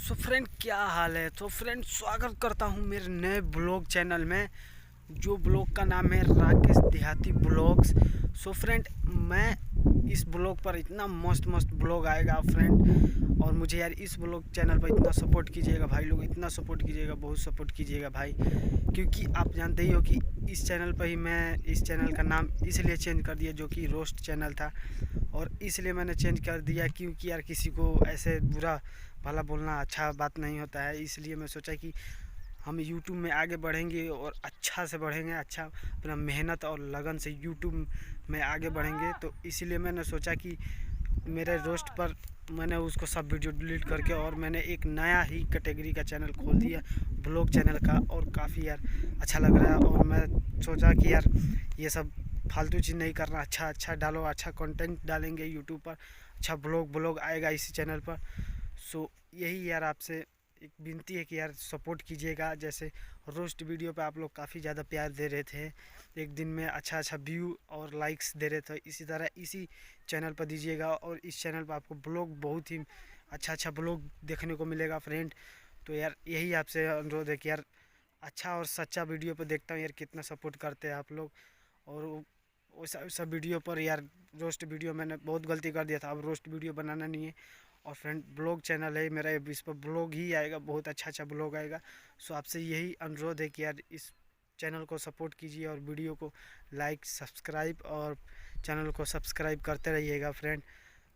So friend, क्या हाल है। तो फ्रेंड, स्वागत करता हूँ मेरे नए ब्लॉग चैनल में, जो ब्लॉग का नाम है राकेश देहाती ब्लॉग्स। सो फ्रेंड, मैं इस ब्लॉग पर इतना मस्त मस्त ब्लॉग आएगा फ्रेंड, और मुझे यार इस ब्लॉग चैनल पर इतना सपोर्ट कीजिएगा भाई लोग, इतना सपोर्ट कीजिएगा, बहुत सपोर्ट कीजिएगा भाई, क्योंकि आप जानते ही हो कि इस चैनल पर ही मैं इस चैनल का नाम इसलिए चेंज कर दिया, जो कि रोस्ट चैनल था, और इसलिए मैंने चेंज कर दिया क्योंकि यार किसी को ऐसे बुरा भला बोलना अच्छा बात नहीं होता है। इसलिए मैं सोचा कि हम यूट्यूब में आगे बढ़ेंगे और अच्छा से बढ़ेंगे, अच्छा अपना मेहनत और लगन से यूट्यूब में आगे बढ़ेंगे। तो इसीलिए मैंने सोचा कि मेरे रोस्ट पर मैंने उसको सब वीडियो डिलीट करके और मैंने एक नया ही कैटेगरी का चैनल खोल दिया, ब्लॉग चैनल का, और काफ़ी यार अच्छा लग रहा है। और मैं सोचा कि यार ये सब फालतू चीज़ नहीं करना, अच्छा अच्छा डालो, अच्छा कंटेंट डालेंगे यूट्यूब पर, अच्छा ब्लॉग आएगा इसी चैनल पर। सो यही यार आपसे एक विनती है कि यार सपोर्ट कीजिएगा। जैसे रोस्ट वीडियो पे आप लोग काफ़ी ज़्यादा प्यार दे रहे थे, एक दिन में अच्छा अच्छा व्यू और लाइक्स दे रहे थे, इसी तरह इसी चैनल पर दीजिएगा। और इस चैनल पर आपको ब्लॉग बहुत ही अच्छा अच्छा ब्लॉग देखने को मिलेगा फ्रेंड। तो यार यही आपसे अनुरोध है कि यार अच्छा और सच्चा वीडियो पर देखता हूँ यार कितना सपोर्ट करते हैं आप लोग। और वो सब वीडियो पर यार रोस्ट वीडियो मैंने बहुत गलती कर दिया था, अब रोस्ट वीडियो बनाना नहीं है। और फ्रेंड, ब्लॉग चैनल है मेरा, इस पर ब्लॉग ही आएगा, बहुत अच्छा अच्छा ब्लॉग आएगा। सो आपसे यही अनुरोध है कि यार इस चैनल को सपोर्ट कीजिए और वीडियो को लाइक सब्सक्राइब और चैनल को सब्सक्राइब करते रहिएगा फ्रेंड।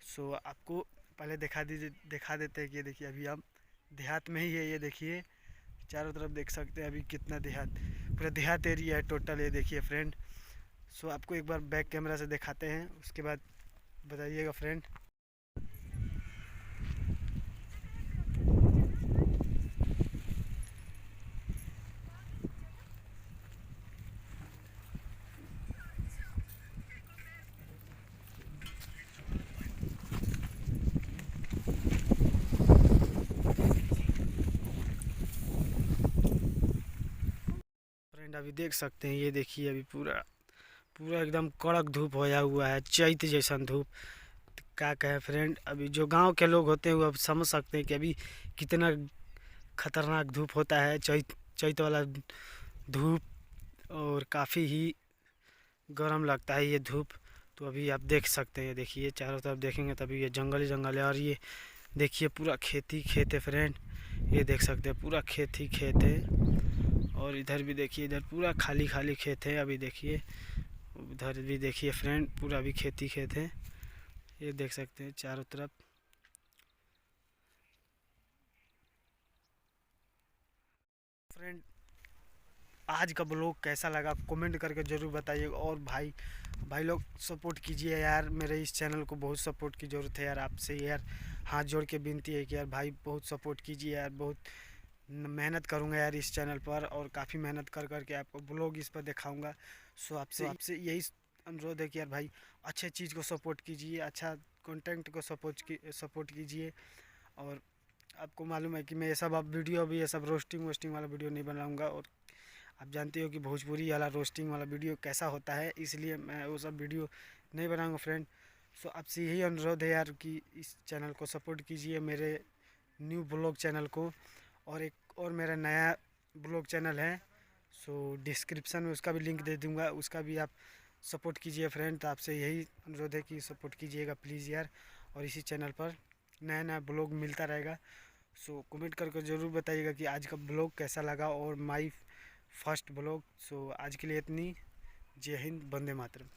सो आपको पहले दिखा देते हैं कि ये देखिए, अभी हम देहात में ही है, ये देखिए चारों तरफ देख सकते हैं अभी कितना देहात, पूरा देहात एरिया है टोटल, ये देखिए फ्रेंड। सो आपको एक बार बैक कैमरा से दिखाते हैं, उसके बाद बताइएगा फ्रेंड। फ्रेंड अभी देख सकते हैं, ये देखिए अभी पूरा पूरा एकदम कड़क धूप होया हुआ है, चैत जैसा धूप। क्या कहे फ्रेंड, अभी जो गांव के लोग होते हैं वो अब समझ सकते हैं कि अभी कितना खतरनाक धूप होता है, चैत चैत वाला धूप, और काफ़ी ही गर्म लगता है ये धूप। तो अभी आप देख सकते हैं, देखिए चारों तरफ देखेंगे तभी ये जंगल ही जंगल है, और ये देखिए पूरा खेती खेत है फ्रेंड, ये देख सकते हैं पूरा खेत ही खेत है। और इधर भी देखिए, इधर पूरा खाली खाली खेत है, अभी देखिए उधर भी देखिए फ्रेंड, पूरा भी खेती खेत है, ये देख सकते हैं चारों तरफ। फ्रेंड, आज का ब्लॉग कैसा लगा कमेंट करके ज़रूर बताइएगा। और भाई लोग सपोर्ट कीजिए यार, मेरे इस चैनल को बहुत सपोर्ट की ज़रूरत है यार, आपसे यार हाथ जोड़ के विनती है कि यार भाई बहुत सपोर्ट कीजिए यार, बहुत मेहनत करूँगा यार इस चैनल पर, और काफ़ी मेहनत कर करके आपको ब्लॉग इस पर दिखाऊँगा। सो आपसे यही अनुरोध है कि यार भाई अच्छे चीज़ को सपोर्ट कीजिए, अच्छा कंटेंट को सपोर्ट कीजिए। और आपको मालूम है कि मैं ये सब अब वीडियो भी ये सब रोस्टिंग वोस्टिंग वाला वीडियो नहीं बनाऊँगा, और आप जानते हो कि भोजपुरी वाला रोस्टिंग वाला वीडियो कैसा होता है, इसलिए मैं वो सब वीडियो नहीं बनाऊँगा फ्रेंड। सो आपसे यही अनुरोध है यार कि इस चैनल को सपोर्ट कीजिए, मेरे न्यू ब्लॉग चैनल को। और एक और मेरा नया ब्लॉग चैनल है, सो डिस्क्रिप्शन में उसका भी लिंक दे दूँगा, उसका भी आप सपोर्ट कीजिए फ्रेंड। तो आपसे यही अनुरोध है कि सपोर्ट कीजिएगा प्लीज़ यार, और इसी चैनल पर नया नया ब्लॉग मिलता रहेगा। सो कमेंट करके ज़रूर बताइएगा कि आज का ब्लॉग कैसा लगा, और माई फर्स्ट ब्लॉग। सो आज के लिए इतनी। जय हिंद, वंदे मातरम।